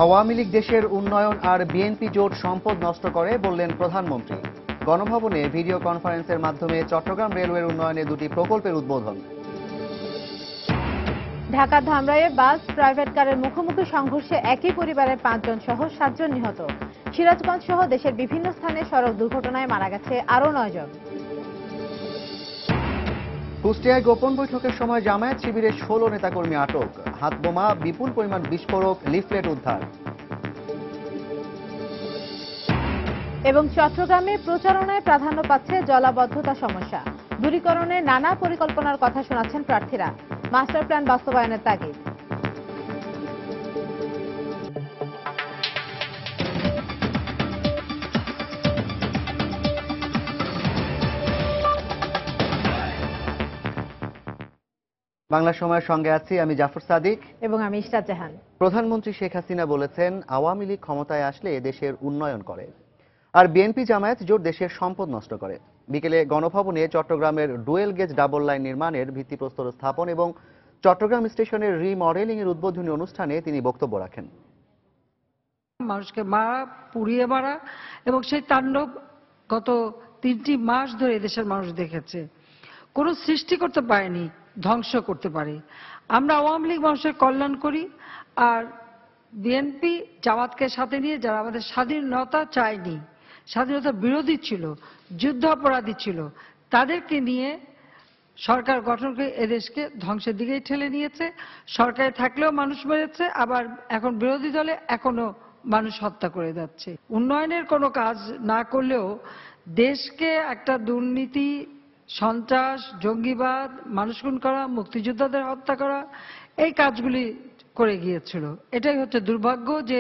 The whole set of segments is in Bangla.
আওয়ামী লীগ দেশের উন্নয়ন আর বিএনপি জোট সম্পদ নষ্ট করে বললেন প্রধানমন্ত্রী। গণভবনে ভিডিও কনফারেন্সের মাধ্যমে চট্টগ্রাম রেলওয়ের উন্নয়নে দুটি প্রকল্পের উদ্বোধন। ঢাকার ধামরাইয়ে বাস প্রাইভেট কারের মুখোমুখি সংঘর্ষে একই পরিবারের 5 জন সহ 7 জন নিহত। সিরাজগঞ্জ সহ দেশের বিভিন্ন স্থানে সড়ক দুর্ঘটনায় মারা গেছে আরও 9 জন। কুষ্টিয়ায় গোপন বৈঠকের সময় জামায়াত শিবিরের 16 নেতাকর্মী আটক। হাতবোমা, বিপুল পরিমাণ বিস্ফোরক, লিফলেট উদ্ধার। এবং চট্টগ্রামে প্রচারণায় প্রাধান্য পাচ্ছে জলাবদ্ধতা সমস্যা। দূরীকরণে নানা পরিকল্পনার কথা শোনাচ্ছেন প্রার্থীরা। মাস্টার প্ল্যান বাস্তবায়নের তাগিদ। বাংলা সময়ের সঙ্গে আছি আমি জাফর সাদিক এবং আমি ইশরাত জাহান। প্রধানমন্ত্রী শেখ হাসিনা বলেছেন, আওয়ামী লীগ ক্ষমতায় আসলে দেশের উন্নয়ন করে, আর বিএনপি জামায়াত জোট দেশের সম্পদ নষ্ট করে। বিকেলে গণভবনে চট্টগ্রামের ডুয়েল গেজ ডাবল লাইন নির্মাণের ভিত্তিপ্রস্তর স্থাপন এবং চট্টগ্রাম স্টেশনের রিমডেলিং এর উদ্বোধনী অনুষ্ঠানে তিনি বক্তব্য রাখেন। মানুষকে মারা, পুড়িয়ে মারা এবং সেই তাণ্ডব গত 3টি মাস ধরে দেশের মানুষ দেখেছে। কোনো সৃষ্টি করতে পারেনি, ধ্বংস করতে পারে। আমরা আওয়ামী লীগ মানুষের কল্যাণ করি, আর বিএনপি জামাতকে সাথে নিয়ে যারা আমাদের স্বাধীনতা চায়নি, স্বাধীনতা বিরোধী ছিল, যুদ্ধ অপরাধী ছিল, তাদেরকে নিয়ে সরকার গঠন করে এদেশকে ধ্বংসের দিকেই ঠেলে নিয়েছে। সরকারে থাকলেও মানুষ মেরেছে, আবার এখন বিরোধী দলে এখনো মানুষ হত্যা করে যাচ্ছে। উন্নয়নের কোনো কাজ না করলেও দেশকে একটা দুর্নীতি, সন্ত্রাস, জঙ্গিবাদ, মানুষ খুন করা, মুক্তিযোদ্ধাদের হত্যা করা, এই কাজগুলি করে গিয়েছিল। এটাই হচ্ছে দুর্ভাগ্য যে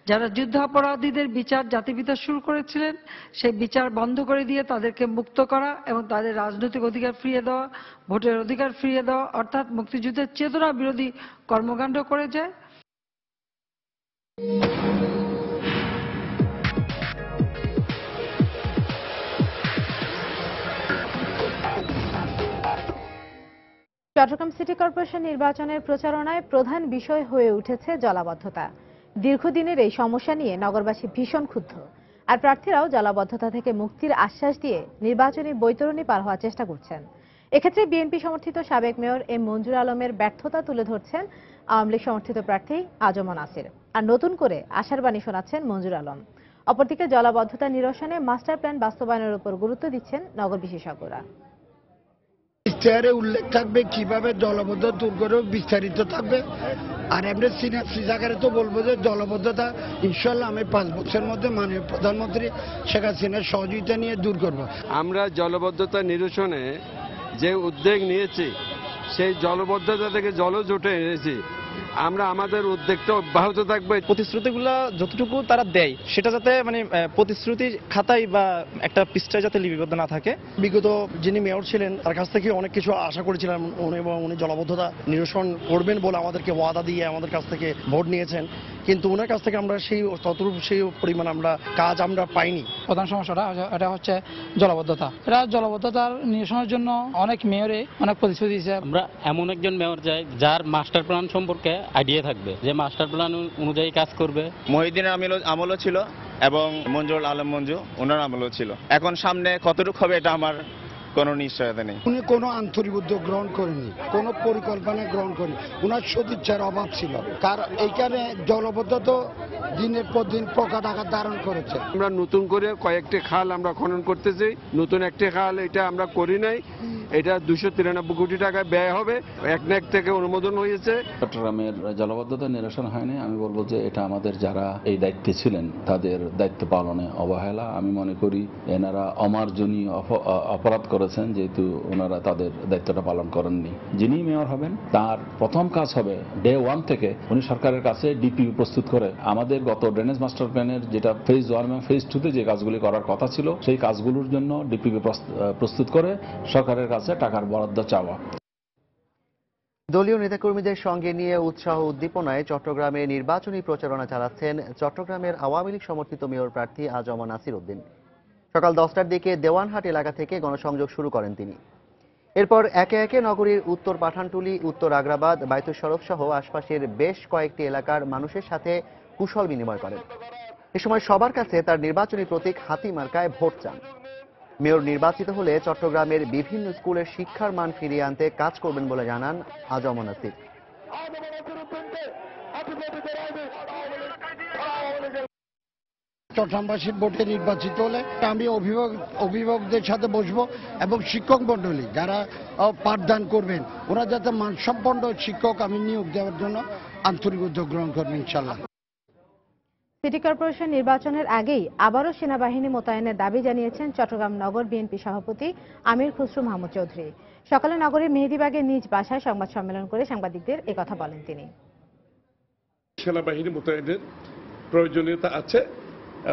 যারা যুদ্ধ অপরাধীদের বিচার জাতিপিতা শুরু করেছিলেন, সেই বিচার বন্ধ করে দিয়ে তাদেরকে মুক্ত করা এবং তাদের রাজনৈতিক অধিকার ফিরিয়ে দেওয়া, ভোটের অধিকার ফিরিয়ে দেওয়া, অর্থাৎ মুক্তিযুদ্ধের চেতনা বিরোধী কর্মকাণ্ড করে যায়। চট্টগ্রাম সিটি কর্পোরেশন নির্বাচনের প্রচারণায় প্রধান বিষয় হয়ে উঠেছে জলাবদ্ধতা। দীর্ঘদিনের এই সমস্যা নিয়ে নগরবাসী ভীষণ ক্ষুব্ধ, আর প্রার্থীরাও জলাবদ্ধতা থেকে মুক্তির আশ্বাস দিয়ে নির্বাচনী বৈতরণী পার হওয়ার চেষ্টা করছেন। এক্ষেত্রে বিএনপি সমর্থিত সাবেক মেয়র এম মঞ্জুর আলমের ব্যর্থতা তুলে ধরছেন আওয়ামী লীগ সমর্থিত প্রার্থী আজম নাসির, আর নতুন করে আশার বাণী শোনাচ্ছেন মঞ্জুর আলম। অপরদিকে জলাবদ্ধতা নিরসনে মাস্টার প্ল্যান বাস্তবায়নের উপর গুরুত্ব দিচ্ছেন নগর বিশেষজ্ঞরা। ইশতেহারে উল্লেখ থাকবে কিভাবে জলাবদ্ধতা দূর করে, বিস্তারিত থাকবে। আর এমনি সিনাপসি জায়গায় তো বলবো যে জলাবদ্ধতা ইনশাল্লাহ আমি 5 বছরের মধ্যে মাননীয় প্রধানমন্ত্রী শেখ হাসিনার সহযোগিতা নিয়ে দূর করব। আমরা জলাবদ্ধতা নিরসনে যে উদ্যোগ নিয়েছি, সেই জলাবদ্ধতা থেকে জলজোটে এনেছি। আমরা আমাদের উদ্যোগটা অব্যাহত থাকবে। প্রতিশ্রুতিগুলো যতটুকু তারা দেয় সেটা যাতে প্রতিশ্রুতি খাতায় বা একটা পৃষ্ঠায় যাতে লিপিবদ্ধ না থাকে। বিগত যিনি মেয়র ছিলেন তার কাছ থেকে অনেক কিছু আশা করেছিলাম এবং উনি জলাবদ্ধতা নিরসন করবেন বলে আমাদেরকে ওয়াদা দিয়ে আমাদের কাছ থেকে ভোট নিয়েছেন, কিন্তু ওনার কাছ থেকে আমরা সেই পরিমাণ আমরা কাজ আমরা পাইনি। প্রধান সমস্যাটা এটা হচ্ছে জলাবদ্ধতা। এটা জলাবদ্ধতার নিরসনের জন্য অনেক মেয়রে অনেক প্রতিশ্রুতি দিয়েছে। আমরা এমন একজন মেয়র চাই যার মাস্টার প্ল্যান সম্পর্কে আইডিয়া থাকবে, যে মাস্টার প্ল্যান অনুযায়ী কাজ করবে। মহিউদ্দিনের আমলও ছিল এবং মঞ্জুর আলম মঞ্জু ওনার আমলও ছিল। এখন সামনে কতটুকু হবে এটা আমার কোনো নিশ্চয়তা নেই। উনি কোনো আন্তরিক উদ্যোগ গ্রহণ করেনি, কোনো পরিকল্পনা গ্রহণ করেনি, ওনার সদিচ্ছার অভাব ছিল। কারণ এইখানে জলাবদ্ধতা দিনের পর দিন প্রকাট আকার ধারণ করেছে। আমরা নতুন করে কয়েকটি খাল আমরা খনন করতেছি। নতুন একটি খাল এটা আমরা করি নাই, এটা 293 কোটি টাকা ব্যয় হবে। একনেক থেকে অনুমোদন হয়েছে। চট্টগ্রামের জলাবদ্ধতা নিরসন হয়নি। আমি বলবো যে এটা আমাদের যারা এই দায়িত্বে ছিলেন তাদের দায়িত্ব পালনে অবহেলা। আমি মনে করি এনারা অমার্জনীয় অপরাধ করেছেন, যেহেতু ওনারা তাদের দায়িত্বটা পালন করেননি। যিনি মেয়র হবেন তার প্রথম কাজ হবে ডে 1 থেকে উনি সরকারের কাছে ডিপিইউ প্রস্তুত করে আমাদের গত ড্রেনেজ মাস্টার প্ল্যানের যেটা ফেজ 1 এবং ফেজ 2 তে যে কাজগুলি করার কথা ছিল সেই কাজগুলোর জন্য ডিপিইউ প্রস্তুত করে সরকারের কাছে টাকার বরাদ্দ চাওয়া। দলীয় নেতাকর্মীদের সঙ্গে নিয়ে উৎসাহ উদ্দীপনায় চট্টগ্রামে নির্বাচনী প্রচারণা চালাচ্ছেন চট্টগ্রামের আওয়ামী লীগ সমর্থিত মেয়র প্রার্থী আজম নাসির উদ্দিন। সকাল 10টার দিকে দেওয়ানহাট এলাকা থেকে গণসংযোগ শুরু করেন তিনি। এরপর একে একে নগরীর উত্তর পাঠানটুলি, উত্তর আগ্রাবাদ, বাইতুল শরফ সহ আশপাশের বেশ কয়েকটি এলাকার মানুষের সাথে কুশল বিনিময় করেন। এ সময় সবার কাছে তার নির্বাচনী প্রতীক হাতি মার্কায় ভোট চান। মেয়র নির্বাচিত হলে চট্টগ্রামের বিভিন্ন স্কুলের শিক্ষার মান ফিরিয়ে আনতে কাজ করবেন বলে জানান আজম নাসির। চট্টগ্রামবাসীর ভোটে নির্বাচিত হলে আমি অভিভাবকদের সাথে বসবো এবং শিক্ষক মন্ডলী যারা পাঠদান করবেন ওরা যাতে মানসম্পন্ন শিক্ষক আমি নিয়োগ দেওয়ার জন্য আন্তরিক উদ্যোগ গ্রহণ করবেন ইনশাল্লাহ। সিটি কর্পোরেশন নির্বাচনের আগেই আবারও সেনাবাহিনী মোতায়েনের দাবি জানিয়েছেন চট্টগ্রাম নগর বিএনপি সভাপতি আমির খসরু মাহমুদ চৌধুরী। সকালে নগরের মেহেদীবাগের নিজ বাসায় সংবাদ সম্মেলন করে সাংবাদিকদের একথা বলেন তিনি। সেনাবাহিনী মোতায়েনের প্রয়োজনীয়তা আছে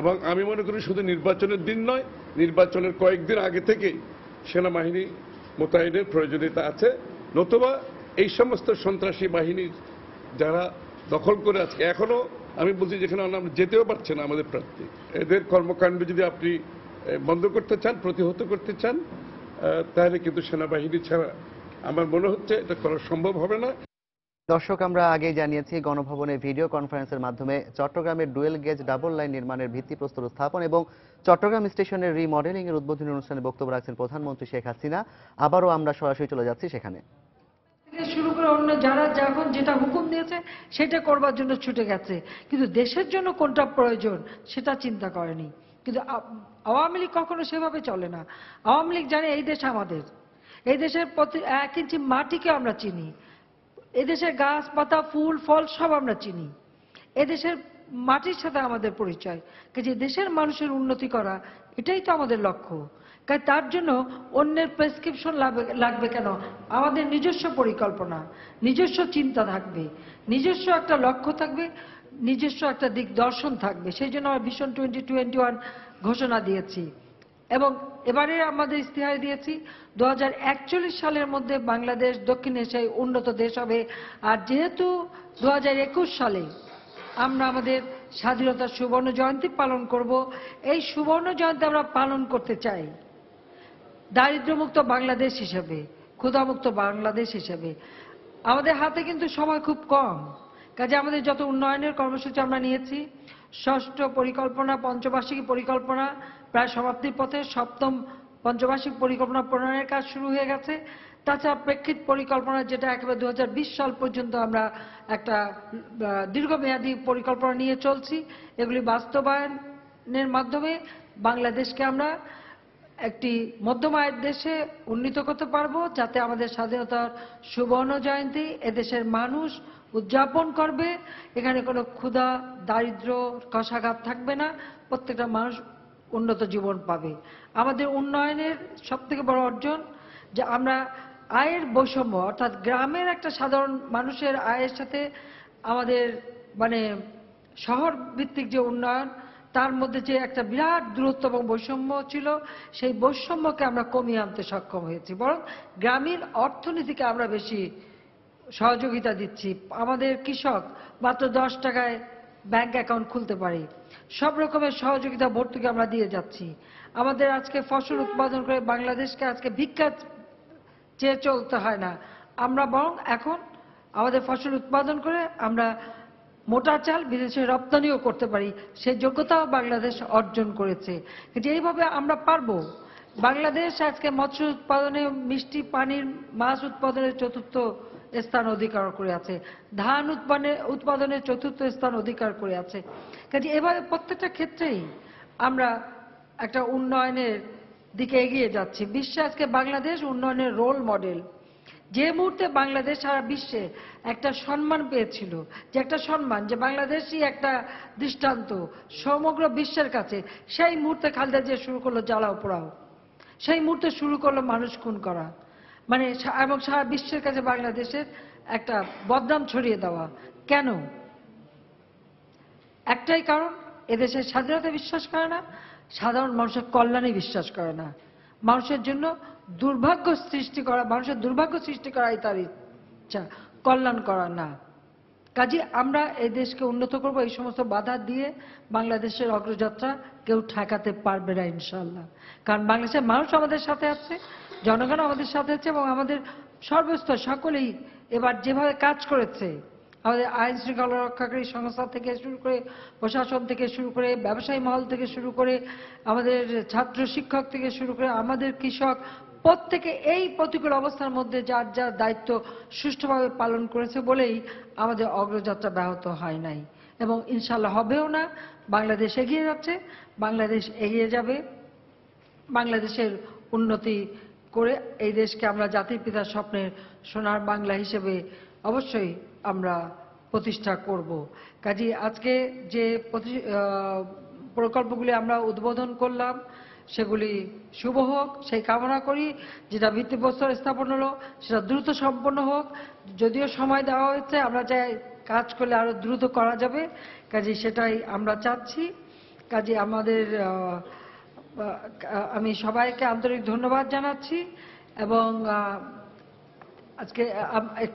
এবং আমি মনে করি শুধু নির্বাচনের দিন নয়, নির্বাচনের কয়েকদিন আগে থেকেই সেনাবাহিনী মোতায়েনের প্রয়োজনীয়তা আছে। নতুবা এই সমস্ত সন্ত্রাসী বাহিনীর যারা দখল করে আজকে এখনো আমি বলছি যেখানে আমরা যেতেও পারছে না আমাদের প্রার্থী, এদের কর্মকাণ্ড যদি আপনি বন্ধ করতে চান, প্রতিহত করতে চান, তাহলে কিন্তু সেনাবাহিনী ছাড়া আমার মনে হচ্ছে এটা করা সম্ভব হবে না। দর্শক, আমরা আগেই জানিয়েছি গণভবনে ভিডিও কনফারেন্সের মাধ্যমে চট্টগ্রামের ডুয়েল গেজ ডাবল লাইন নির্মাণের ভিত্তিপ্রস্তর স্থাপন এবং চট্টগ্রাম স্টেশনের রিমডেলিং এর উদ্বোধনী অনুষ্ঠানে বক্তব্য রাখছেন প্রধানমন্ত্রী শেখ হাসিনা। আবারও আমরা সরাসরি চলে যাচ্ছি সেখানে। শুরু করে অন্য যারা যখন যেটা হুকুম দিয়েছে সেটা করবার জন্য ছুটে গেছে, কিন্তু দেশের জন্য কোনটা প্রয়োজন সেটা চিন্তা করেনি। কিন্তু আওয়ামী লীগ কখনো সেভাবে চলে না। আওয়ামী লীগ জানে এই দেশ আমাদের, এই দেশের প্রতি 1 ইঞ্চি মাটিকে আমরা চিনি, এদেশের গাছপাতা ফুল ফল সব আমরা চিনি, এদেশের মাটির সাথে আমাদের পরিচয়। কাজে দেশের মানুষের উন্নতি করা এটাই তো আমাদের লক্ষ্য। কাজ তার জন্য অন্যের প্রেসক্রিপশন লাগবে কেন? আমাদের নিজস্ব পরিকল্পনা, নিজস্ব চিন্তা থাকবে, নিজস্ব একটা লক্ষ্য থাকবে, নিজস্ব একটা দিক দর্শন থাকবে। সেই জন্য আমরা ভিশন 2021 ঘোষণা দিয়েছি এবং এবারে আমাদের ইস্তেহারে দিয়েছি 2041 সালের মধ্যে বাংলাদেশ দক্ষিণ এশিয়ায় উন্নত দেশ হবে। আর যেহেতু 2021 সালে আমরা আমাদের স্বাধীনতার সুবর্ণ জয়ন্তী পালন করব, এই সুবর্ণ জয়ন্তী আমরা পালন করতে চাই দারিদ্র্যমুক্ত বাংলাদেশ হিসেবে, ক্ষুধামুক্ত বাংলাদেশ হিসেবে। আমাদের হাতে কিন্তু সময় খুব কম। কাজে আমাদের যত উন্নয়নের কর্মসূচি আমরা নিয়েছি, ষষ্ঠ পরিকল্পনা, পঞ্চবার্ষিকী পরিকল্পনা প্রায় সমাপ্তির পথে, সপ্তম পঞ্চবার্ষিক পরিকল্পনা প্রণয়নের কাজ শুরু হয়ে গেছে। তাছাড়া প্রেক্ষিত পরিকল্পনা যেটা একেবারে 2020 সাল পর্যন্ত আমরা একটা দীর্ঘমেয়াদী পরিকল্পনা নিয়ে চলছি, এগুলি বাস্তবায়নের মাধ্যমে বাংলাদেশকে আমরা একটি মধ্যম আয়ের দেশে উন্নীত করতে পারবো, যাতে আমাদের স্বাধীনতার সুবর্ণ জয়ন্তী এদেশের মানুষ উদযাপন করবে। এখানে কোনো ক্ষুধা, দারিদ্র, কষাঘাত থাকবে না, প্রত্যেকটা মানুষ উন্নত জীবন পাবে। আমাদের উন্নয়নের সবথেকে বড় অর্জন যে আমরা আয়ের বৈষম্য, অর্থাৎ গ্রামের একটা সাধারণ মানুষের আয়ের সাথে আমাদের শহর ভিত্তিক যে উন্নয়ন, তার মধ্যে যে একটা বিরাট দূরত্ব এবং বৈষম্য ছিল, সেই বৈষম্যকে আমরা কমিয়ে আনতে সক্ষম হয়েছি। বরং গ্রামীণ অর্থনীতিকে আমরা বেশি সহযোগিতা দিচ্ছি। আমাদের কৃষক মাত্র 10 টাকায় ব্যাংক অ্যাকাউন্ট খুলতে পারে। সব রকমের সহযোগিতা ভর্তুকি আমরা দিয়ে যাচ্ছি। আমাদের আজকে ফসল উৎপাদন করে বাংলাদেশকে আজকে ভিক্ষা চেয়ে চলতে হয় না। আমরা বরং এখন আমাদের ফসল উৎপাদন করে আমরা মোটা চাল বিদেশে রপ্তানিও করতে পারি, সেই যোগ্যতাও বাংলাদেশ অর্জন করেছে। কিন্তু এইভাবে আমরা পারবো। বাংলাদেশ আজকে মৎস্য উৎপাদনে, মিষ্টি পানির মাছ উৎপাদনে 4র্থ স্থান অধিকার করে আছে, ধান উৎপাদনে 4র্থ স্থান অধিকার করে আছে। কাজে এভাবে প্রত্যেকটা ক্ষেত্রেই আমরা একটা উন্নয়নের দিকে এগিয়ে যাচ্ছি। বিশ্বে আজকে বাংলাদেশ উন্নয়নের রোল মডেল। যে মুহূর্তে বাংলাদেশ সারা বিশ্বে একটা সম্মান পেয়েছিল, যে একটা সম্মান যে বাংলাদেশই একটা দৃষ্টান্ত সমগ্র বিশ্বের কাছে, সেই মুহূর্তে খালেদা জিয়া শুরু করলো জ্বালাও পোড়াও, সেই মুহূর্তে শুরু করলো মানুষ খুন করা, এবং সারা বিশ্বের কাছে বাংলাদেশের একটা বদনাম ছড়িয়ে দেওয়া। কেন? একটাই কারণ, এদেশের স্বাধীনতা বিশ্বাস করে না, সাধারণ মানুষের কল্যাণে বিশ্বাস করে না। মানুষের জন্য দুর্ভাগ্য সৃষ্টি করা, মানুষের দুর্ভাগ্য সৃষ্টি করাই তার ইচ্ছা, কল্যাণ করা না। কাজে আমরা এই দেশকে উন্নত করব, এই সমস্ত বাধা দিয়ে বাংলাদেশের অগ্রযাত্রা কেউ ঠেকাতে পারবে না ইনশাআল্লাহ। কারণ বাংলাদেশের মানুষ আমাদের সাথে আছে, জনগণ আমাদের সাথে আছে এবং আমাদের সর্বস্তর সকলেই এবার যেভাবে কাজ করেছে, আমাদের আইন শৃঙ্খলা রক্ষাকারী সংস্থা থেকে শুরু করে, প্রশাসন থেকে শুরু করে, ব্যবসায়ী মহল থেকে শুরু করে, আমাদের ছাত্র শিক্ষক থেকে শুরু করে, আমাদের কৃষক, প্রত্যেকে এই প্রতিকূল অবস্থার মধ্যে যার যার দায়িত্ব সুষ্ঠুভাবে পালন করেছে বলেই আমাদের অগ্রযাত্রা ব্যাহত হয় নাই এবং ইনশাল্লাহ হবেও না। বাংলাদেশ এগিয়ে যাচ্ছে, বাংলাদেশ এগিয়ে যাবে। বাংলাদেশের উন্নতি করে এই দেশকে আমরা জাতির পিতার স্বপ্নের সোনার বাংলা হিসেবে অবশ্যই আমরা প্রতিষ্ঠা করব। কাজে আজকে যে প্রকল্পগুলি আমরা উদ্বোধন করলাম সেগুলি শুভ হোক সেই কামনা করি। যেটা ভিত্তিপ্রস্তর স্থাপন হলো সেটা দ্রুত সম্পন্ন হোক। যদিও সময় দেওয়া হয়েছে, আমরা চাই কাজ করলে আরো দ্রুত করা যাবে, কাজে সেটাই আমরা চাচ্ছি। কাজে আমাদের আমি সবাইকে আন্তরিক ধন্যবাদ জানাচ্ছি এবং আজকে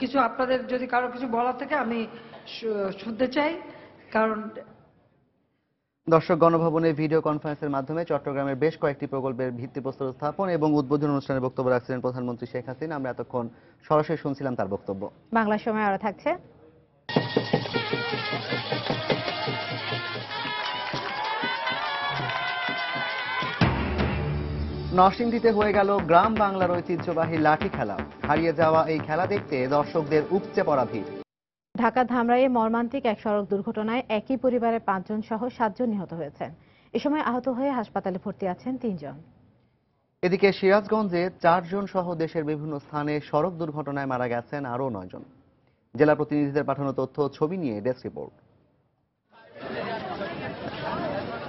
কিছু আপনাদের যদি কারো কিছু বলার থাকে আমি শুনতে চাই। কারণ দর্শক, গণভবনে ভিডিও কনফারেন্সের মাধ্যমে চট্টগ্রামের বেশ কয়েকটি প্রকল্পের ভিত্তিপ্রস্তর স্থাপন এবং উদ্বোধন অনুষ্ঠানে বক্তব্য রাখছিলেন প্রধানমন্ত্রী শেখ হাসিনা। আমরা এতক্ষণ সরাসরি শুনছিলাম তার বক্তব্য। বাংলা সময় আরো থাকছে। নরসিংদীতে হয়ে গেল গ্রাম বাংলার ঐতিহ্যবাহী লাঠি খেলা। হারিয়ে যাওয়া এই খেলা দেখতে দর্শকদের উপচে পড়া ভিড়। ঢাকা ধামরাইয়ে মর্মান্তিক এক সড়ক দুর্ঘটনায় একই পরিবারের 5 জন সহ 7 জন নিহত হয়েছেন। এ সময় আহত হয়ে হাসপাতালে ভর্তি আছেন 3 জন। এদিকে সিরাজগঞ্জে 4 জন সহ দেশের বিভিন্ন স্থানে সড়ক দুর্ঘটনায় মারা গেছেন আরও 9 জন। জেলা প্রতিনিধিদের পাঠানো তথ্য ছবি নিয়ে ডেস্ক রিপোর্ট।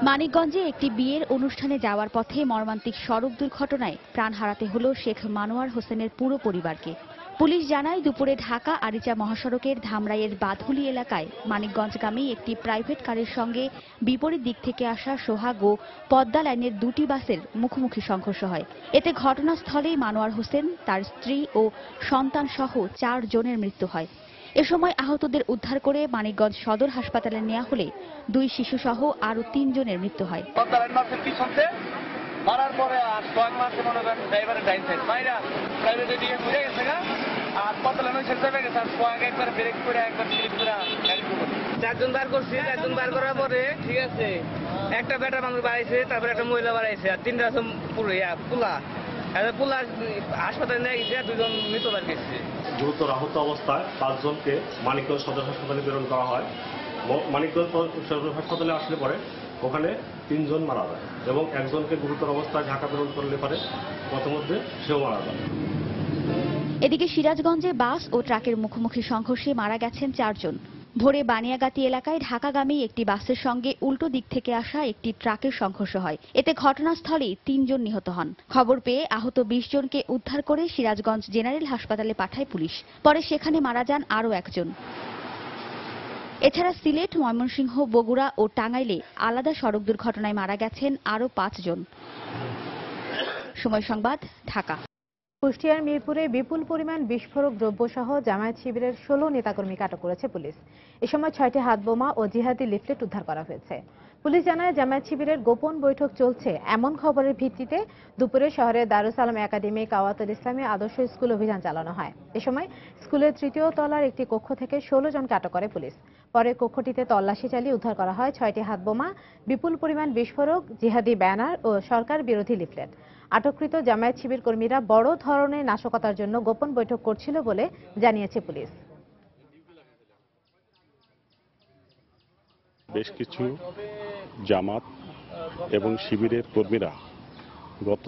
মানিকগঞ্জে একটি বিয়ের অনুষ্ঠানে যাওয়ার পথে মর্মান্তিক সড়ক দুর্ঘটনায় প্রাণ হারাতে হলো শেখ মানোয়ার হোসেনের পুরো পরিবারকে। পুলিশ জানায় দুপুরে ঢাকা আরিচা মহাসড়কের ধামরাইয়ের বাধুলি এলাকায় মানিকগঞ্জগামী একটি প্রাইভেট কারের সঙ্গে বিপরীত দিক থেকে আসা সোহাগ ও পদ্মা লাইনের 2টি বাসের মুখোমুখি সংঘর্ষ হয়। এতে ঘটনাস্থলেই মানোয়ার হোসেন, তার স্ত্রী ও সন্তান সহ 4 জনের মৃত্যু হয়। এ সময় আহতদের উদ্ধার করে মানিকগঞ্জ সদর হাসপাতালে নেওয়া হলে 2 শিশু সহ আরও 3 জনের মৃত্যু হয়। মারার পরে আর সোয়াগ মারতে মনে করেন ড্রাইভারের ডাইন সাইড মাইরা প্রাইভেটে দিয়ে ঘুরে গেছে গা আর পতলানো শেষ হয়ে গেছে আর সোয়াগ একবার ব্রেক করে একবার স্লিপ করে গাড়ি শুরু করছে। 4 জন বার করছি, 4 জন বার করার পরে ঠিক আছে একটা বেটা মানুষ বাড়াইছে, তারপরে একটা মহিলা বাড়াইছে আর 3টা আছে পুরো পুলা পুলা হাসপাতালে নিয়ে গেছে, 2 জন মৃত বার গেছে। গুরুতর আহত অবস্থায় 5 জনকে মানিকগঞ্জ সদর হাসপাতালে প্রেরণ করা হয়। মানিকগঞ্জ সদর হাসপাতালে আসলে পরে ওখানে 3 জন মারা যায় এবং একজনকে গুরুতর অবস্থায় ঢাকা প্রেরণ করলে পারে পথমধ্যে সেও মারা যায়। এদিকে সিরাজগঞ্জে বাস ও ট্রাকের মুখোমুখি সংঘর্ষে মারা গেছেন 4 জন। ভোরে বানিয়াগাতি এলাকায় ঢাকাগামী একটি বাসের সঙ্গে উল্টো দিক থেকে আসা একটি ট্রাকের সংঘর্ষ হয়। এতে ঘটনাস্থলেই 3 জন নিহত হন। খবর পেয়ে আহত 20 জনকে উদ্ধার করে সিরাজগঞ্জ জেনারেল হাসপাতালে পাঠায় পুলিশ। পরে সেখানে মারা যান আরও 1 জন। এছাড়া সিলেট, ময়মনসিংহ, বগুড়া ও টাঙ্গাইলে আলাদা সড়ক দুর্ঘটনায় মারা গেছেন আরও 5 জন। সময় সংবাদ, ঢাকা। কুষ্টিয়ার মিরপুরে বিপুল পরিমাণ বিস্ফোরক দ্রব্যসহ জামায়াত শিবিরের 16 নেতাকর্মীকে আটক করেছে পুলিশ। এ সময় 6টি হাতবোমা ও জিহাদি লিফলেট উদ্ধার করা হয়েছে। পুলিশ জানায় জামায়াত শিবিরের গোপন বৈঠক চলছে এমন খবরের ভিত্তিতে দুপুরে শহরের দারুস সালাম একাডেমি কাওয়াতুল ইসলামী আদর্শ স্কুল অভিযান চালানো হয়। এ সময় স্কুলের 3য় তলার একটি কক্ষ থেকে 16 জনকে আটক করে পুলিশ। পরে কক্ষটিতে তল্লাশি চালিয়ে উদ্ধার করা হয় 6টি হাতবোমা, বিপুল পরিমাণ বিস্ফোরক, জিহাদি ব্যানার ও সরকার বিরোধী লিফলেট। আটককৃত জামায়াত শিবির কর্মীরা বড় ধরনের নাশকতার জন্য গোপন বৈঠক করছিল বলে জানিয়েছে পুলিশ। বেশ কিছু জামাত এবং শিবিরের কর্মীরা গত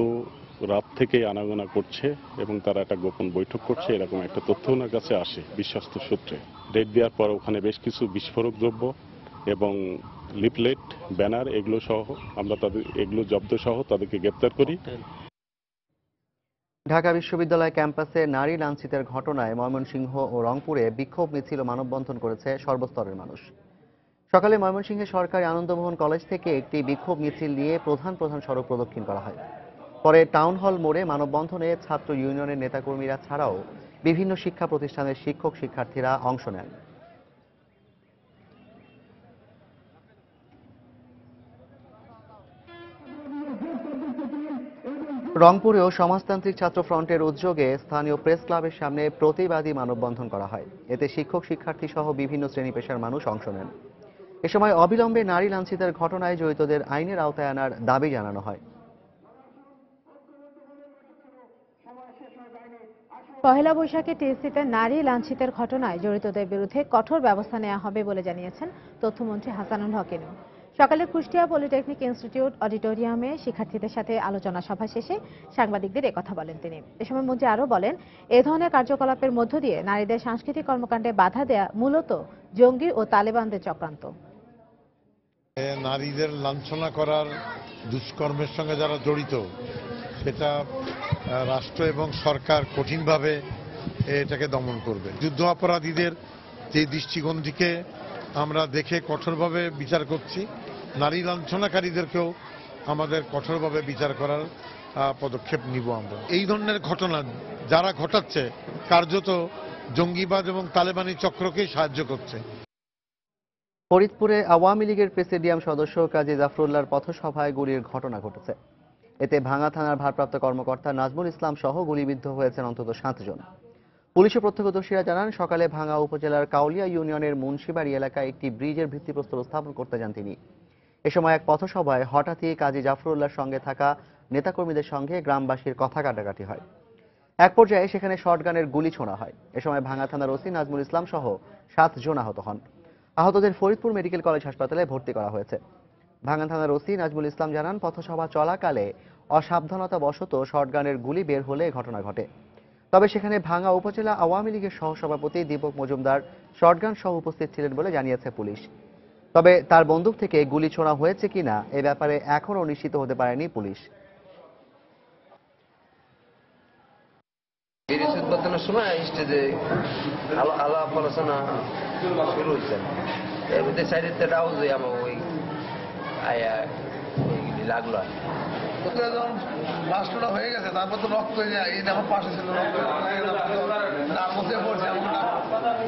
রাত থেকে আনাগোনা করছে এবং তারা একটা গোপন বৈঠক করছে, এরকম একটা তথ্য ওনার কাছে আসে বিশ্বস্ত সূত্রে। রেড দেওয়ার পর ওখানে বেশ কিছু বিস্ফোরক দ্রব্য এবং লিফলেট, ব্যানার এগুলো সহ আমরা এগুলো জব্দ সহ তাদেরকে গ্রেপ্তার করি। ঢাকা বিশ্ববিদ্যালয় ক্যাম্পাসে নারী লাঞ্ছিতের ঘটনায় ময়মনসিংহ ও রংপুরে বিক্ষোভ মিছিল ও মানববন্ধন করেছে সর্বস্তরের মানুষ। সকালে ময়মনসিংহে সরকারি আনন্দমোহন কলেজ থেকে একটি বিক্ষোভ মিছিল নিয়ে প্রধান সড়ক প্রদক্ষিণ করা হয়। পরে টাউন হল মোড়ে মানববন্ধনে ছাত্র ইউনিয়নের নেতাকর্মীরা ছাড়াও বিভিন্ন শিক্ষা প্রতিষ্ঠানের শিক্ষক শিক্ষার্থীরা অংশ নেন। রংপুরেও সমাজতান্ত্রিক ছাত্র ফ্রন্টের উদ্যোগে স্থানীয় প্রেস ক্লাবের সামনে প্রতিবাদী মানববন্ধন করা হয়। এতে শিক্ষক শিক্ষার্থী সহ বিভিন্ন শ্রেণী পেশার মানুষ অংশ নেন। এ সময় অবিলম্বে নারী লাঞ্ছিতের ঘটনায় জড়িতদের আইনের আওতায় আনার দাবি জানানো হয়। পহেলা বৈশাখে টিএসসিতে নারী লাঞ্ছিতের ঘটনায় জড়িতদের বিরুদ্ধে কঠোর ব্যবস্থা নেওয়া হবে বলে জানিয়েছেন তথ্যমন্ত্রী হাসানুল হক। সকালে কুষ্টিয়া পলিটেকনিক ইনস্টিটিউট অডিটোরিয়ামে শিক্ষার্থীদের সাথে আলোচনা সভা শেষে সাংবাদিকদের একথা বলেন তিনি। এ সময় মন্ত্রী আরও বলেন, এ ধরনের কার্যকলাপের মধ্য দিয়ে নারীদের সাংস্কৃতিক কর্মকাণ্ডে বাধা দেয়া মূলত জঙ্গি ও তালেবানদের চক্রান্ত। নারীদের লাঞ্ছনা করার দুষ্কর্মের সঙ্গে যারা জড়িত, সেটা রাষ্ট্র এবং সরকার কঠিনভাবে এটাকে দমন করবে। যুদ্ধ অপরাধীদের যে দৃষ্টিভঙ্গিকে আমরা দেখে কঠোরভাবে বিচার করছি, নারী লাঞ্ছনাকারীদেরকেও আমাদের কঠোরভাবে বিচার করার পদক্ষেপ নিব আমরা। এই ধরনের ঘটনা যারা ঘটাচ্ছে কার্যত জঙ্গিবাদ এবং তালেবানি চক্রকে সাহায্য করছে। ফরিদপুরে আওয়ামী লীগের প্রেসিডিয়াম সদস্য কাজী জাফরুল্লাহর পথসভায় গুলির ঘটনা ঘটেছে। এতে ভাঙ্গা থানার ভারপ্রাপ্ত কর্মকর্তা নাজমুল ইসলাম সহ গুলিবিদ্ধ হয়েছেন অন্তত 7 জন। পুলিশের প্রত্যক্ষদর্শীরা জানান, সকালে ভাঙ্গা উপজেলার কাউলিয়া ইউনিয়নের মুন্সিবাড়ি এলাকায় একটি ব্রিজের ভিত্তিপ্রস্তর স্থাপন করতে যান তিনি। এ সময় এক পথসভায় হঠাৎই কাজী জাফরুল্লাহর সঙ্গে থাকা নেতাকর্মীদের সঙ্গে গ্রামবাসীর কথা কাটাকাটি হয়। এক পর্যায়ে সেখানে শটগানের গুলি ছোড়া হয়। এ সময় ভাঙ্গা থানার ওসি নাজমুল ইসলাম সহ 7 জন আহত হন। আহতদের ফরিদপুর মেডিকেল কলেজ হাসপাতালে ভর্তি করা হয়েছে। ভাঙ্গা থানার ওসি নাজমুল ইসলাম জানান, পথসভা চলাকালে অসাবধানতাবশত শটগানের গুলি বের হলে ঘটনা ঘটে। তবে সেখানে ভাঙ্গা উপজেলা আওয়ামী লীগের সহসভাপতি দীপক মজুমদার শটগান সহ উপস্থিত ছিলেন বলে জানিয়েছে পুলিশ। তবে তার বন্দুক থেকে গুলি ছোড়া হয়েছে কিনা এ ব্যাপারে এখনও নিশ্চিত হতে পারেনি পুলিশ। উদ্বোধনের সময় স্টেজে আলাপ আলোচনা শুরু হয়েছে। এর মধ্যে সাইডের রাউজ আমার ওই আয়া লাগলো। লাস্টটা হয়ে গেছে, তারপর তো রক্ত আমার পাশে ছিল,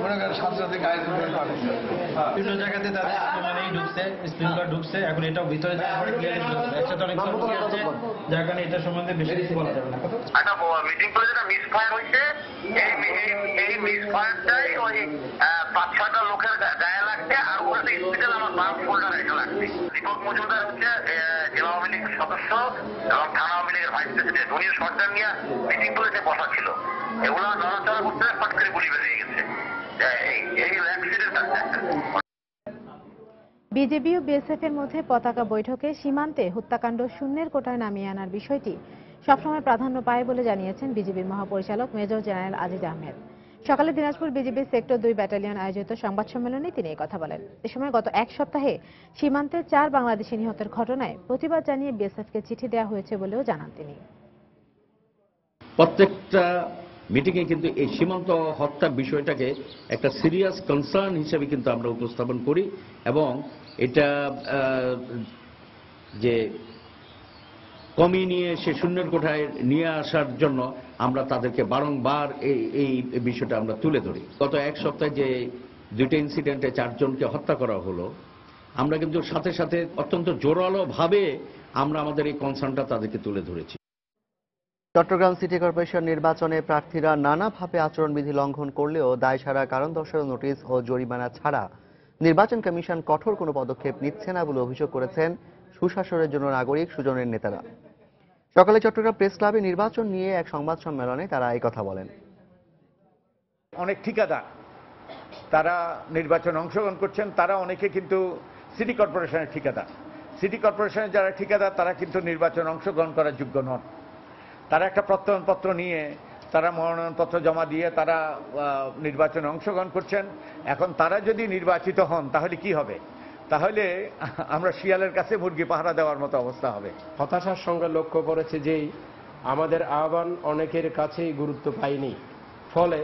মনে করেন সাথে গায়ে বিভিন্ন জায়গাতে তাদের ঢুকছে, স্প্রিংকলার ঢুকছে। এখন এটাও ভিতরে একসাথে অনেক আছে, যার কারণে এটা সম্বন্ধে বেশি কিছু বলা যাবে না। মিটিং করে যেটা মিসফায়ার হয়েছে, এই মিসফায়ারটাই ওই 5-6টা লোকের গায়ে লাগছে, আর ওখানে স্পিকার আমার বাম ফোল্ডার এসে লাগছে। দীপক মজুমদার হচ্ছে জেলা আওয়ামী লীগ সদস্য এবং থানা আওয়ামী লীগের ভাইস প্রেসিডেন্ট। উনি সরকার নিয়ে মিটিং করে যে বসা ছিল, এগুলো নড়াচড়া করতে ফট করে গুলি বেরিয়ে গেছে। এই অ্যাক্সিডেন্ট আছে। বিজেপি ও বিএসএফ এর মধ্যে পতাকা বৈঠকে সীমান্তে হত্যাকাণ্ড শূন্যের কোটায় নামিয়ে আনার বিষয়টি সবসময় প্রাধান্য পায় বলে জানিয়েছেন বিজেপির মহাপরিচালক মেজর জেনারেল আজিজ আহমেদ। সকালে দিনাজপুর বিজেপির সেক্টর 2 ব্যাটালিয়ন আয়োজিত সংবাদ সম্মেলনে তিনি এই কথা বলেন। এ সময় গত এক সপ্তাহে সীমান্তে 4 বাংলাদেশি নিহতের ঘটনায় প্রতিবাদ জানিয়ে বিএসএফকে চিঠি দেওয়া হয়েছে বলেও জানান তিনি। প্রত্যেকটা মিটিংয়ে কিন্তু এই সীমান্ত হত্যা বিষয়টাকে একটা সিরিয়াস কনসার্ন হিসেবে কিন্তু আমরা উপস্থাপন করি, এবং এটা যে কমিয়ে নিয়ে সে শূন্যের কোঠায় নিয়ে আসার জন্য আমরা তাদেরকে বারংবার এই বিষয়টা আমরা তুলে ধরি। গত এক সপ্তাহে যে 2টা ইনসিডেন্টে 4 জনকে হত্যা করা হলো, আমরা কিন্তু সাথে সাথে অত্যন্ত জোরালোভাবে আমরা আমাদের এই কনসার্নটা তাদেরকে তুলে ধরেছি। চট্টগ্রাম সিটি কর্পোরেশন নির্বাচনে প্রার্থীরা নানাভাবে আচরণবিধি লঙ্ঘন করলেও দায় সারা, কারণ দর্শানোর নোটিশ ও জরিমানা ছাড়া নির্বাচন কমিশন কঠোর কোনো পদক্ষেপ নিচ্ছে না বলে অভিযোগ করেছেন সুশাসনের জন্য নাগরিক সুজনের নেতারা। সকালে চট্টগ্রাম প্রেস ক্লাবে নির্বাচন নিয়ে এক সংবাদ সম্মেলনে তারা এই কথা বলেন। অনেক ঠিকাদার তারা নির্বাচনে অংশগ্রহণ করছেন, তারা অনেকে কিন্তু সিটি কর্পোরেশনের ঠিকাদার। সিটি কর্পোরেশনের যারা ঠিকাদার তারা কিন্তু নির্বাচনে অংশগ্রহণ করার যোগ্য নন। তারা একটা প্রত্যয়নপত্র নিয়ে, তারা মনোনয়নপত্র জমা দিয়ে তারা নির্বাচনে অংশগ্রহণ করছেন। এখন তারা যদি নির্বাচিত হন তাহলে কি হবে? তাহলে আমরা শিয়ালের কাছে মুরগি পাহারা দেওয়ার মতো অবস্থা হবে। হতাশার সঙ্গে লক্ষ্য করেছে যে আমাদের আহ্বান অনেকের কাছেই গুরুত্ব পায়নি, ফলে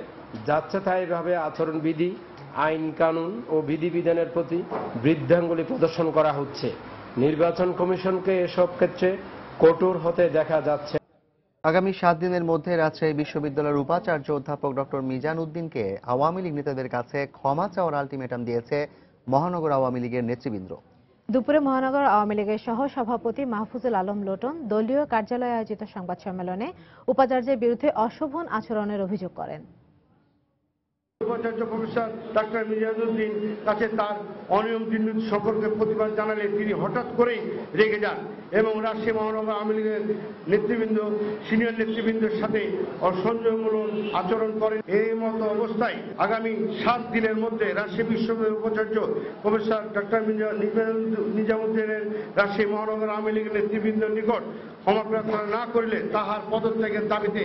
যাচ্ছেতাইভাবে আচরণবিধি, আইন কানুন ও বিধিবিধানের প্রতি বৃদ্ধাঙ্গুলি প্রদর্শন করা হচ্ছে। নির্বাচন কমিশনকে এসব ক্ষেত্রে কঠোর হতে দেখা যাচ্ছে। আগামী 7 দিনের মধ্যে রাজশাহী বিশ্ববিদ্যালয়ের উপাচার্য অধ্যাপক ডক্টর মিজান উদ্দিনকে আওয়ামী লীগ নেতাদের কাছে ক্ষমা চাওয়ার আলটিমেটাম দিয়েছে মহানগর আওয়ামী লীগের নেতৃবৃন্দ। দুপুরে মহানগর আওয়ামী লীগের সহ সভাপতি মাহফুজুল আলম লোটন দলীয় কার্যালয়ে আয়োজিত সংবাদ সম্মেলনে উপাচার্যের বিরুদ্ধে অশোভন আচরণের অভিযোগ করেন। উপাচার্য প্রফেসর ডাক্তার মিজানুদ্দিন কাছে তার অনিয়ম দুর্নীতি সম্পর্কে প্রতিবাদ জানালে তিনি হঠাৎ করেই রেগে যান এবং রাজশাহী মহানগর আওয়ামী লীগের নেতৃবৃন্দ সিনিয়র নেতৃবৃন্দের সাথে অসংযমমূলক আচরণ করেন। এই মতো অবস্থায় আগামী 7 দিনের মধ্যে রাজশাহী বিশ্ববিদ্যালয়ের উপাচার্য প্রফেসর ডাক্তার নিজামুদ্দিনের রাজশাহী মহানগর আওয়ামী লীগের নেতৃবৃন্দের নিকট ক্ষমা প্রার্থনা না করলে তাহার পদত্যাগের দাবিতে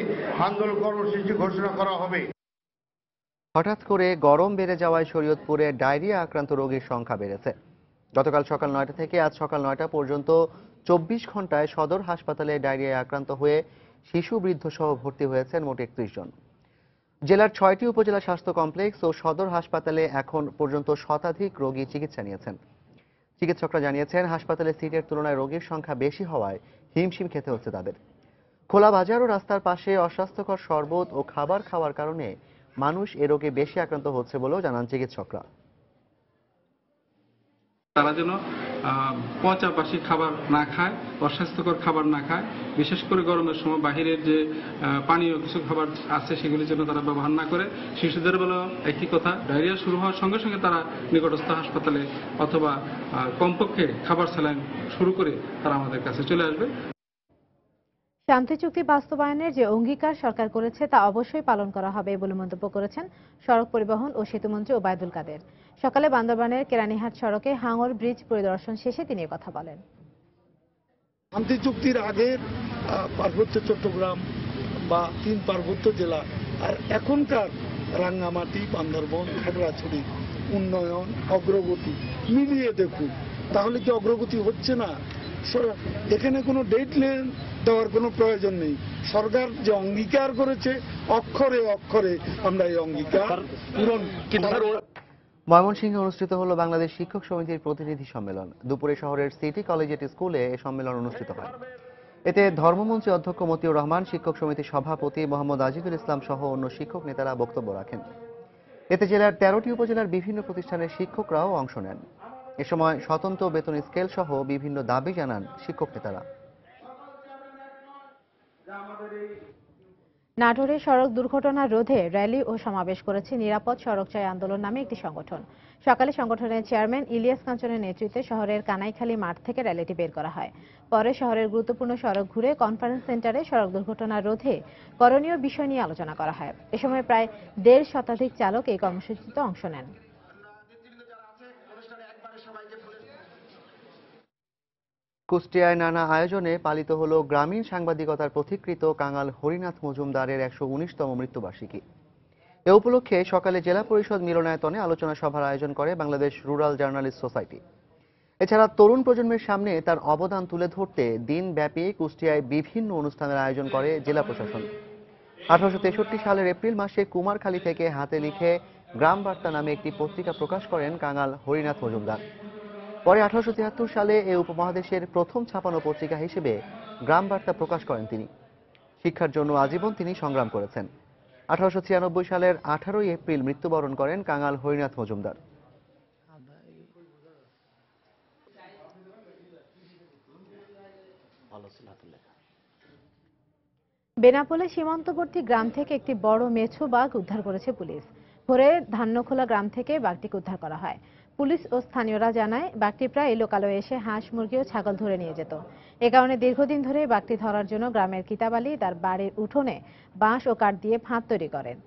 আন্দোলন কর্মসূচি ঘোষণা করা হবে। হঠাৎ করে গরম বেড়ে যাওয়ায় শরীয়তপুরে ডায়রিয়া আক্রান্ত রোগীর সংখ্যা বেড়েছে। গতকাল সকাল 9টা থেকে আজ সকাল 9টা পর্যন্ত 24 ঘন্টায় সদর হাসপাতালে ডায়রিয়ায় আক্রান্ত হয়ে শিশু বৃদ্ধ সহ ভর্তি হয়েছেন মোট 31 জন। জেলার 6টি উপজেলা স্বাস্থ্য কমপ্লেক্স ও সদর হাসপাতালে এখন পর্যন্ত শতাধিক রোগী চিকিৎসা নিয়েছেন। চিকিৎসকরা জানিয়েছেন, হাসপাতালে সিটের তুলনায় রোগীর সংখ্যা বেশি হওয়ায় হিমশিম খেতে হচ্ছে তাদের। খোলা বাজার ও রাস্তার পাশে অস্বাস্থ্যকর শরবত ও খাবার খাওয়ার কারণে মানুষ এ রোগে বেশি আক্রান্ত হচ্ছে বলেও জানান চিকিৎসকরা। তারা যেন পচা বাসি খাবার না খায়, অস্বাস্থ্যকর খাবার না খায়, বিশেষ করে গরমের সময় বাহিরের যে পানীয় কিছু খাবার আছে সেগুলি যেন তারা ব্যবহার না করে। শিশুদের বেলাও একই কথা, ডায়রিয়া শুরু হওয়ার সঙ্গে সঙ্গে তারা নিকটস্থ হাসপাতালে অথবা কমপক্ষে খাবার স্যালাইন শুরু করে তারা আমাদের কাছে চলে আসবে। শান্তি চুক্তি বাস্তবায়নের যে অঙ্গীকার সরকার করেছে তা অবশ্যই পালন করা হবে বলে মন্তব্য করেছেন সড়ক পরিবহন ও সেতুমন্ত্রী ওবায়দুল কাদের। সকালে বান্দরবানের কেরানীহাট সড়কে হাঙর ব্রিজ পরিদর্শন শেষে তিনি কথা বলেন। শান্তি চুক্তির আগের পার্বত্য চট্টগ্রাম বা 3 পার্বত্য জেলা আর এখনকার রাঙ্গামাটি, বান্দরবন, খাগড়াছড়ি উন্নয়ন অগ্রগতি মিলিয়ে দেখুন, তাহলে কি অগ্রগতি হচ্ছে না? এখানে কোনো ডেডলাইন দেওয়ার কোনো প্রয়োজন নেই। সরকার যে অঙ্গীকার করেছে অক্ষরে অক্ষরে আমরা এই অঙ্গীকার পূরণ। ময়মনসিংহে অনুষ্ঠিত হলো বাংলাদেশ শিক্ষক সমিতির প্রতিনিধি সম্মেলন। দুপুরে শহরের সিটি কলেজিয়েট স্কুলে এ সম্মেলন অনুষ্ঠিত হয়। এতে ধর্মমঞ্চে অধ্যক্ষ মতিউর রহমান, শিক্ষক সমিতির সভাপতি মোহাম্মদ আজিদুল ইসলাম সহ অন্য শিক্ষক নেতারা বক্তব্য রাখেন। এতে জেলার 13টি উপজেলার বিভিন্ন প্রতিষ্ঠানের শিক্ষকরাও অংশ নেন। এ সময় স্বতন্ত্র বেতন স্কেল সহ বিভিন্ন দাবি জানান শিক্ষক নেতারা। নাটোরে সড়ক দুর্ঘটনা রোধে র্যালি ও সমাবেশ করেছে নিরাপদ সড়ক চাই আন্দোলন নামে একটি সংগঠন। সকালে সংগঠনের চেয়ারম্যান ইলিয়াস কাঞ্চনের নেতৃত্বে শহরের কানাইখালী মাঠ থেকে র্যালিটি বের করা হয়। পরে শহরের গুরুত্বপূর্ণ সড়ক ঘুরে কনফারেন্স সেন্টারে সড়ক দুর্ঘটনা রোধে করণীয় বিষয় নিয়ে আলোচনা করা হয়। এ সময় প্রায় 1.5 শতাধিক চালক এই কর্মসূচিতে অংশ নেন। কুষ্টিয়ায় নানা আয়োজনে পালিত হলো গ্রামীণ সাংবাদিকতার পথিকৃত কাঙাল হরিনাথ মজুমদারের 119তম মৃত্যুবার্ষিকী। এ উপলক্ষে সকালে জেলা পরিষদ মিলনায়তনে আলোচনা সভার আয়োজন করে বাংলাদেশ রুরাল জার্নালিস্ট সোসাইটি। এছাড়া তরুণ প্রজন্মের সামনে তার অবদান তুলে ধরতে দিনব্যাপী কুষ্টিয়ায় বিভিন্ন অনুষ্ঠানের আয়োজন করে জেলা প্রশাসন। 1863 সালের এপ্রিল মাসে কুমারখালী থেকে হাতে লিখে গ্রাম বার্তা নামে একটি পত্রিকা প্রকাশ করেন কাঙাল হরিনাথ মজুমদার। পরে 1873 সালে এই উপমহাদেশের প্রথম ছাপানো পত্রিকা হিসেবে গ্রাম বার্তা প্রকাশ করেন তিনি। শিক্ষার জন্য আজীবন তিনি সংগ্রাম করেছেন। 1896 সালের 18 এপ্রিল মৃত্যুবরণ করেন কাঙাল হরিনাথ মজুমদার। বেনাপোলে সীমান্তবর্তী গ্রাম থেকে একটি বড় মেছো বাঘ উদ্ধার করেছে পুলিশ। ভোরে ধান্যখোলা গ্রাম থেকে বাঘটিকে উদ্ধার করা হয়। পুলিশ ও স্থানীয়রা জানায় বাঘটি প্রায় লোকালয়ে এসে হাঁস, মুরগি ও ছাগল ধরে নিয়ে যেত। এ কারণে দীর্ঘদিন ধরে বাঘটি ধরার জন্য গ্রামের কিতাব আলী তার বাড়ির উঠোনে বাঁশ ও কাঠ দিয়ে ফাঁদ তৈরি করেন।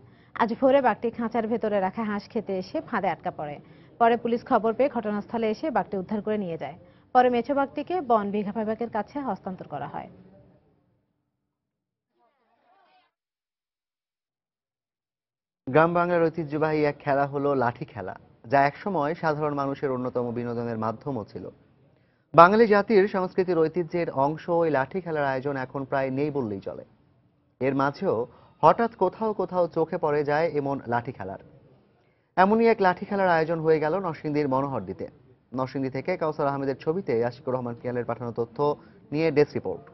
আজ ভোরে বাঘটি খাঁচার ভেতরে রাখা হাঁস খেতে এসে ফাঁদে আটকা পড়ে। পরে পুলিশ খবর পেয়ে ঘটনাস্থলে এসে বাঘটি উদ্ধার করে নিয়ে যায়। পরে মেছো বাঘটিকে বন বিভাগের কাছে হস্তান্তর করা হয়। গ্রাম বাংলার ঐতিহ্যবাহী এক খেলা হলো লাঠি খেলা, যা একসময় সাধারণ মানুষের অন্যতম বিনোদনের মাধ্যমও ছিল। বাঙালি জাতির সংস্কৃতির ঐতিহ্যের অংশ ওই লাঠি খেলার আয়োজন এখন প্রায় নেই বললেই চলে। এর মাঝেও হঠাৎ কোথাও কোথাও চোখে পড়ে যায় এমন লাঠি খেলার। এমনই এক লাঠি খেলার আয়োজন হয়ে গেল নরসিংদীর মনোহরদীতে। নরসিংদী থেকে কাউসার আহমেদের ছবিতে আশিকুর রহমান পিয়ালের পাঠানো তথ্য নিয়ে ডেস্ক রিপোর্ট।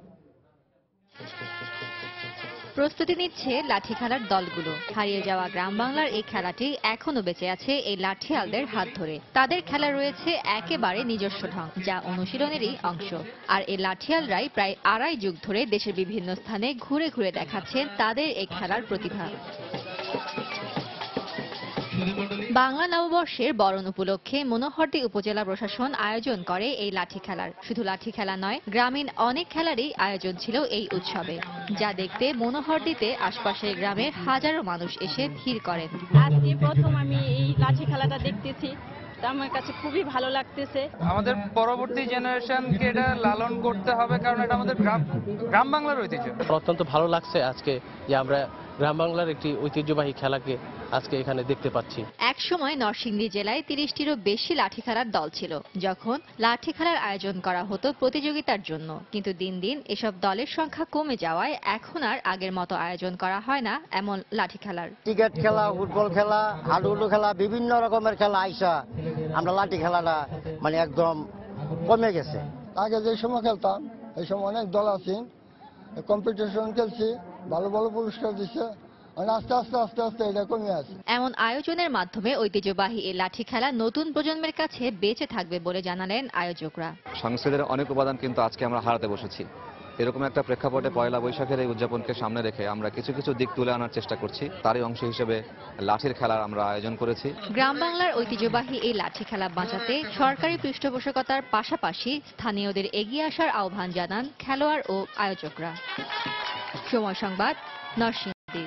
প্রস্তুতি নিচ্ছে লাঠি খেলার দলগুলো। হারিয়ে যাওয়া গ্রাম বাংলার এই খেলাটি এখনো বেঁচে আছে এই লাঠিয়ালদের হাত ধরে। তাদের খেলা রয়েছে একেবারে নিজস্ব ঢং, যা অনুশীলনেরই অংশ। আর এই লাঠিয়ালরাই প্রায় আড়াই যুগ ধরে দেশের বিভিন্ন স্থানে ঘুরে ঘুরে দেখাচ্ছেন তাদের এই খেলার প্রতিভা। বাংলা নববর্ষের বরণ উপলক্ষে মনোহরদী উপজেলা প্রশাসন আয়োজন করে এই লাঠি খেলার। শুধু লাঠি খেলা নয়, গ্রামীণ অনেক খেলারই আয়োজন ছিল এই উৎসবে, যা দেখতে মনোহরদীতে আশপাশের গ্রামের হাজারো মানুষ এসে ভিড় করেন। আজকে প্রথম আমি এই লাঠি খেলাটা দেখতেছি, আমার কাছে খুবই ভালো লাগতেছে। আমাদের পরবর্তী জেনারেশনকে এটা লালন করতে হবে, কারণ এটা আমাদের গ্রাম বাংলার ঐতিহ্য। অত্যন্ত ভালো লাগছে আজকে যে আমরা গ্রাম বাংলার একটি ঐতিহ্যবাহী খেলাকে আজকে এখানে দেখতে পাচ্ছি। এক সময় নরসিংদী জেলায় 30টিরও বেশি লাঠি খেলার দল ছিল, যখন লাঠি খেলার আয়োজন করা হতো প্রতিযোগিতার জন্য। কিন্তু দিন দিন এসব দলের সংখ্যা কমে যাওয়ায় এখন আর আগের মতো আয়োজন করা হয় না এমন লাঠি খেলার। ক্রিকেট খেলা, ফুটবল খেলা, হাডুডু খেলা, বিভিন্ন রকমের খেলা আইসা আমরা লাঠি খেলাটা মানে একদম কমে গেছে। আগে যে সময় খেলতাম এই সময় অনেক দল আছে, কম্পিটিশন খেলছি, ভালো ভালো পুরস্কার দিচ্ছে। আস্তে আস্তে আস্তে আস্তে এটা কমে আসে। এমন আয়োজনের মাধ্যমে ঐতিহ্যবাহী এই লাঠি খেলা নতুন প্রজন্মের কাছে বেঁচে থাকবে বলে জানালেন আয়োজকরা। সংস্কৃতির অনেক উপাদান কিন্তু আজকে আমরা হারাতে বসেছি। এরকম একটা প্রেক্ষাপটে পয়লা বৈশাখের এই উদযাপনকে সামনে রেখে আমরা কিছু কিছু দিক তুলে আনার চেষ্টা করছি। তারই অংশ হিসেবে লাঠির খেলার আমরা আয়োজন করেছি। গ্রাম বাংলার ঐতিহ্যবাহী এই লাঠি খেলা বাঁচাতে সরকারি পৃষ্ঠপোষকতার পাশাপাশি স্থানীয়দের এগিয়ে আসার আহ্বান জানান খেলোয়াড় ও আয়োজকরা। সময় সংবাদ, নরসিংদী।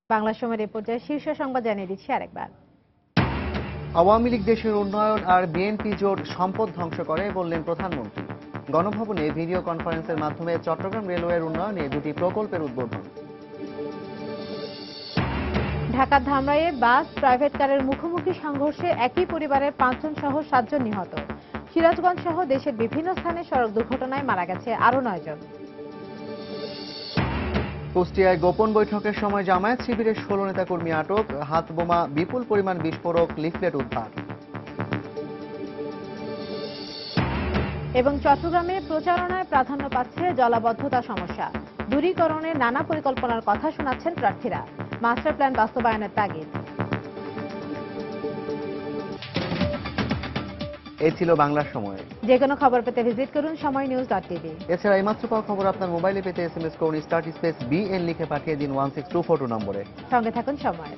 বাংলা সময়ের এই পর্যায়ে শীর্ষ সংবাদ জানিয়ে দিচ্ছি আরেকবার। আওয়ামী লীগ দেশের উন্নয়ন আর বিএনপি জোট সম্পদ ধ্বংস করে বললেন প্রধানমন্ত্রী। গণভবনে ভিডিও কনফারেন্সের মাধ্যমে চট্টগ্রাম রেলওয়ের উন্নয়নে দুটি প্রকল্পের উদ্বোধন। ঢাকার ধামরাইয়ে বাস প্রাইভেট কারের মুখোমুখি সংঘর্ষে একই পরিবারের 5 জন সহ 7 জন নিহত। সিরাজগঞ্জ সহ দেশের বিভিন্ন স্থানে সড়ক দুর্ঘটনায় মারা গেছে আরো 9 জন। কুষ্টিয়ায় গোপন বৈঠকের সময় জামায়াত শিবিরের 16 নেতাকর্মী আটক, হাত বোমা, বিপুল পরিমাণ বিস্ফোরক, লিফলেট উদ্ধার। এবং চট্টগ্রামে প্রচারণায় প্রাধান্য পাচ্ছে জলাবদ্ধতা সমস্যা। দূরীকরণের নানা পরিকল্পনার কথা শোনাচ্ছেন প্রার্থীরা। মাস্টার প্ল্যান বাস্তবায়নের তাগিদ। এই ছিল বাংলার সময়। যে কোনো খবর পেতে ভিজিট করুন সময়নিউজ.tv। এছাড়া এইমাত্র পাওয়া খবর আপনার মোবাইলে পেতে SMS করুন *BN লিখে পাঠিয়ে দিন 16242 নম্বরে। সঙ্গে থাকুন সময়।